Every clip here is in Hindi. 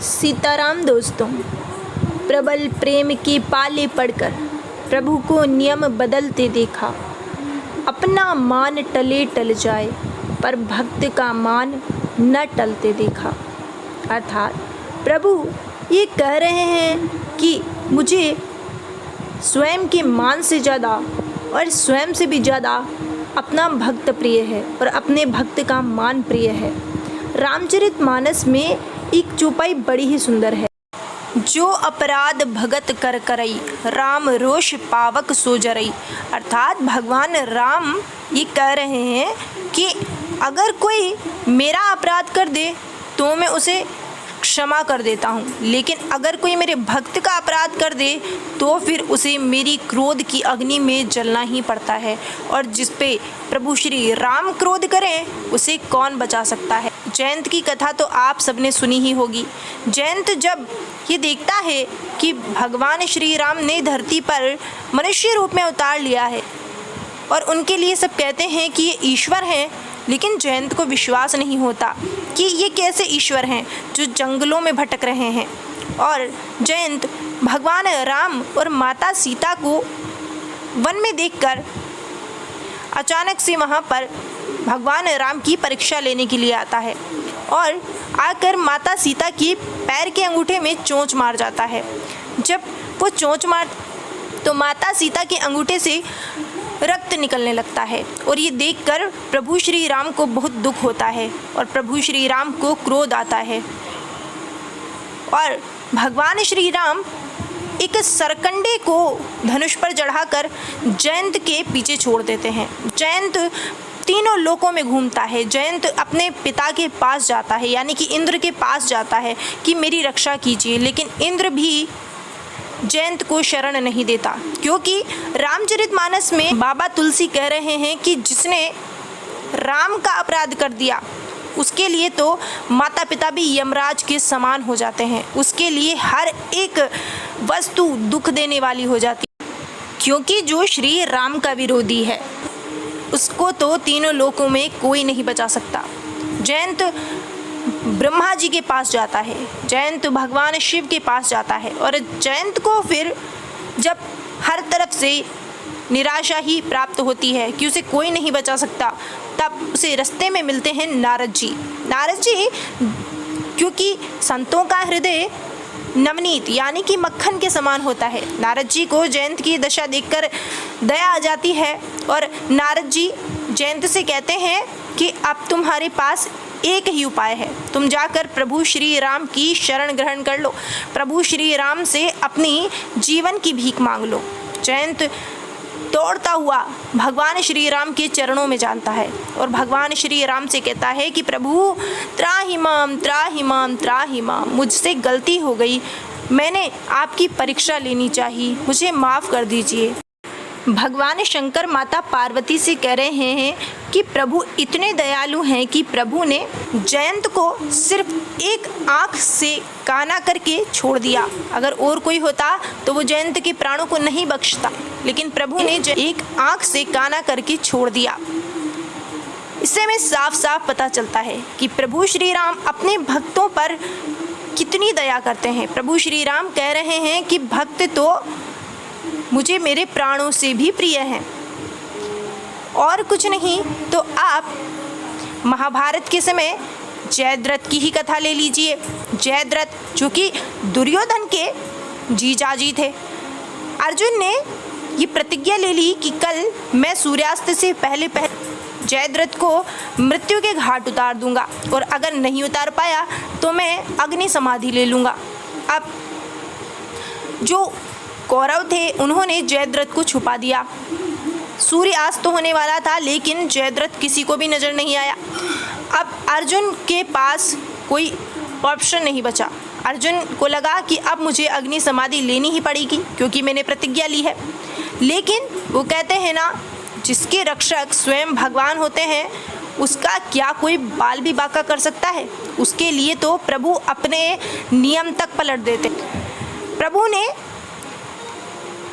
सीताराम दोस्तों, प्रबल प्रेम के पाले पड़कर प्रभु को नियम बदलते देखा। अपना मान टले टल जाए पर भक्त का मान न टलते देखा। अर्थात प्रभु ये कह रहे हैं कि मुझे स्वयं के मान से ज़्यादा और स्वयं से भी ज़्यादा अपना भक्त प्रिय है और अपने भक्त का मान प्रिय है। रामचरितमानस में एक चौपाई बड़ी ही सुंदर है। जो अपराध भगत कर करई, राम रोष पावक सो जरई। अर्थात भगवान राम ये कह रहे हैं कि अगर कोई मेरा अपराध कर दे तो मैं उसे क्षमा कर देता हूँ, लेकिन अगर कोई मेरे भक्त का अपराध कर दे तो फिर उसे मेरी क्रोध की अग्नि में जलना ही पड़ता है। और जिस पे प्रभु श्री राम क्रोध करें उसे कौन बचा सकता है। जयंत की कथा तो आप सबने सुनी ही होगी। जयंत जब ये देखता है कि भगवान श्री राम ने धरती पर मनुष्य रूप में अवतार लिया है और उनके लिए सब कहते हैं कि ये ईश्वर हैं, लेकिन जयंत को विश्वास नहीं होता कि ये कैसे ईश्वर हैं जो जंगलों में भटक रहे हैं। और जयंत भगवान राम और माता सीता को वन में देखकर अचानक से वहाँ पर भगवान राम की परीक्षा लेने के लिए आता है और आकर माता सीता की पैर के अंगूठे में चोंच मार जाता है। जब वो चोंच मार तो माता सीता के अंगूठे से रक्त निकलने लगता है और ये देखकर प्रभु श्री राम को बहुत दुख होता है और प्रभु श्री राम को क्रोध आता है और भगवान श्री राम एक सरकंडे को धनुष पर चढ़ाकर जयंत के पीछे छोड़ देते हैं। जयंत तीनों लोकों में घूमता है। जयंत अपने पिता के पास जाता है, यानी कि इंद्र के पास जाता है कि मेरी रक्षा कीजिए, लेकिन इंद्र भी जयंत को शरण नहीं देता, क्योंकि रामचरितमानस में बाबा तुलसी कह रहे हैं कि जिसने राम का अपराध कर दिया उसके लिए तो माता पिता भी यमराज के समान हो जाते हैं। उसके लिए हर एक वस्तु दुख देने वाली हो जाती है, क्योंकि जो श्री राम का विरोधी है उसको तो तीनों लोकों में कोई नहीं बचा सकता। जयंत ब्रह्मा जी के पास जाता है, जयंत भगवान शिव के पास जाता है और जयंत को फिर जब हर तरफ से निराशा ही प्राप्त होती है कि उसे कोई नहीं बचा सकता, तब उसे रास्ते में मिलते हैं नारद जी। नारद जी क्योंकि संतों का हृदय नवनीत यानी कि मक्खन के समान होता है, नारद जी को जयंत की दशा देखकर दया आ जाती है और नारद जी जयंत से कहते हैं कि अब तुम्हारे पास एक ही उपाय है, तुम जाकर प्रभु श्री राम की शरण ग्रहण कर लो, प्रभु श्री राम से अपनी जीवन की भीख मांग लो। जयंत दौड़ता हुआ भगवान श्री राम के चरणों में जानता है और भगवान श्री राम से कहता है कि प्रभु त्राहि माम त्राहि माम त्राहि माम, मुझसे गलती हो गई, मैंने आपकी परीक्षा लेनी चाहिए, मुझे माफ़ कर दीजिए। भगवान शंकर माता पार्वती से कह रहे हैं कि प्रभु इतने दयालु हैं कि प्रभु ने जयंत को सिर्फ एक आँख से काना करके छोड़ दिया। अगर और कोई होता तो वो जयंत के प्राणों को नहीं बख्शता, लेकिन प्रभु ने एक आँख से काना करके छोड़ दिया। इससे हमें साफ साफ पता चलता है कि प्रभु श्री राम अपने भक्तों पर कितनी दया करते हैं। प्रभु श्री राम कह रहे हैं कि भक्त तो मुझे मेरे प्राणों से भी प्रिय हैं। और कुछ नहीं तो आप महाभारत के समय जयद्रथ की ही कथा ले लीजिए। जयद्रथ जो कि दुर्योधन के जीजाजी थे। अर्जुन ने ये प्रतिज्ञा ले ली कि कल मैं सूर्यास्त से पहले जयद्रथ को मृत्यु के घाट उतार दूंगा और अगर नहीं उतार पाया तो मैं अग्नि समाधि ले लूँगा। अब जो कौरव थे उन्होंने जयद्रथ को छुपा दिया। सूर्यास्त तो होने वाला था, लेकिन जयद्रथ किसी को भी नज़र नहीं आया। अब अर्जुन के पास कोई ऑप्शन नहीं बचा। अर्जुन को लगा कि अब मुझे अग्नि समाधि लेनी ही पड़ेगी क्योंकि मैंने प्रतिज्ञा ली है। लेकिन वो कहते हैं ना, जिसके रक्षक स्वयं भगवान होते हैं उसका क्या कोई बाल भी बांका कर सकता है। उसके लिए तो प्रभु अपने नियम तक पलट देते। प्रभु ने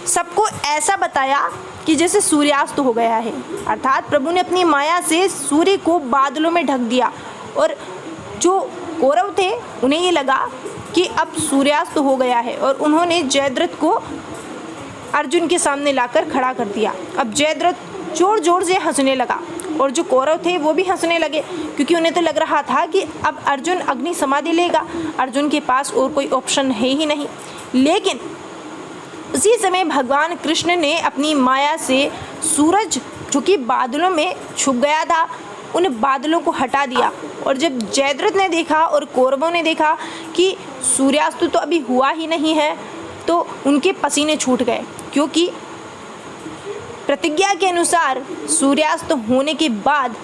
सबको ऐसा बताया कि जैसे सूर्यास्त हो गया है, अर्थात प्रभु ने अपनी माया से सूर्य को बादलों में ढक दिया और जो कौरव थे उन्हें ये लगा कि अब सूर्यास्त हो गया है और उन्होंने जयद्रथ को अर्जुन के सामने लाकर खड़ा कर दिया। अब जयद्रथ जोर जोर से हंसने लगा और जो कौरव थे वो भी हंसने लगे, क्योंकि उन्हें तो लग रहा था कि अब अर्जुन अग्नि समाधि लेगा, अर्जुन के पास और कोई ऑप्शन है ही नहीं। लेकिन उसी समय भगवान कृष्ण ने अपनी माया से सूरज जो कि बादलों में छुप गया था उन बादलों को हटा दिया। और जब जयद्रथ ने देखा और कौरवों ने देखा कि सूर्यास्त तो अभी हुआ ही नहीं है, तो उनके पसीने छूट गए, क्योंकि प्रतिज्ञा के अनुसार सूर्यास्त होने के बाद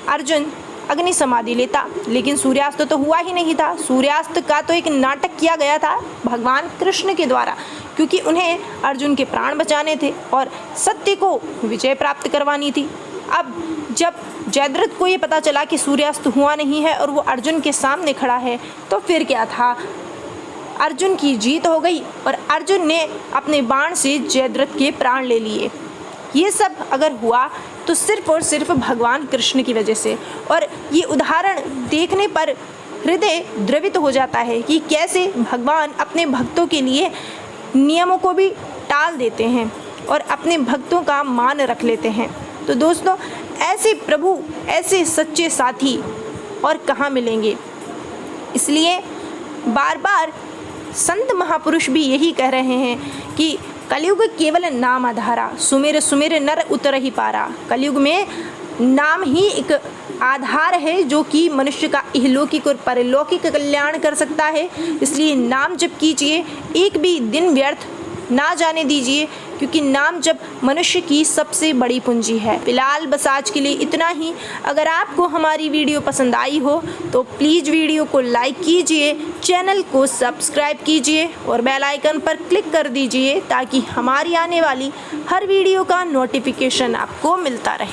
अर्जुन अग्नि समाधि लेता, लेकिन सूर्यास्त तो हुआ ही नहीं था। सूर्यास्त का तो एक नाटक किया गया था भगवान कृष्ण के द्वारा, क्योंकि उन्हें अर्जुन के प्राण बचाने थे और सत्य को विजय प्राप्त करवानी थी। अब जब जयद्रथ को ये पता चला कि सूर्यास्त हुआ नहीं है और वो अर्जुन के सामने खड़ा है, तो फिर क्या था, अर्जुन की जीत हो गई और अर्जुन ने अपने बाण से जयद्रथ के प्राण ले लिए। ये सब अगर हुआ तो सिर्फ और सिर्फ भगवान कृष्ण की वजह से। और ये उदाहरण देखने पर हृदय द्रवित हो जाता है कि कैसे भगवान अपने भक्तों के लिए नियमों को भी टाल देते हैं और अपने भक्तों का मान रख लेते हैं। तो दोस्तों, ऐसे प्रभु, ऐसे सच्चे साथी और कहाँ मिलेंगे। इसलिए बार बार संत महापुरुष भी यही कह रहे हैं कि कलयुग केवल नाम आधारा, सुमिर सुमिर नर उतर ही पारा। कलयुग में नाम ही एक आधार है जो कि मनुष्य का इहलौकिक और परलौकिक कल्याण कर सकता है। इसलिए नाम जप कीजिए, एक भी दिन व्यर्थ ना जाने दीजिए, क्योंकि नाम जप मनुष्य की सबसे बड़ी पूंजी है। फिलहाल बस आज के लिए इतना ही। अगर आपको हमारी वीडियो पसंद आई हो तो प्लीज़ वीडियो को लाइक कीजिए, चैनल को सब्सक्राइब कीजिए और बेल आइकन पर क्लिक कर दीजिए ताकि हमारी आने वाली हर वीडियो का नोटिफिकेशन आपको मिलता रहे।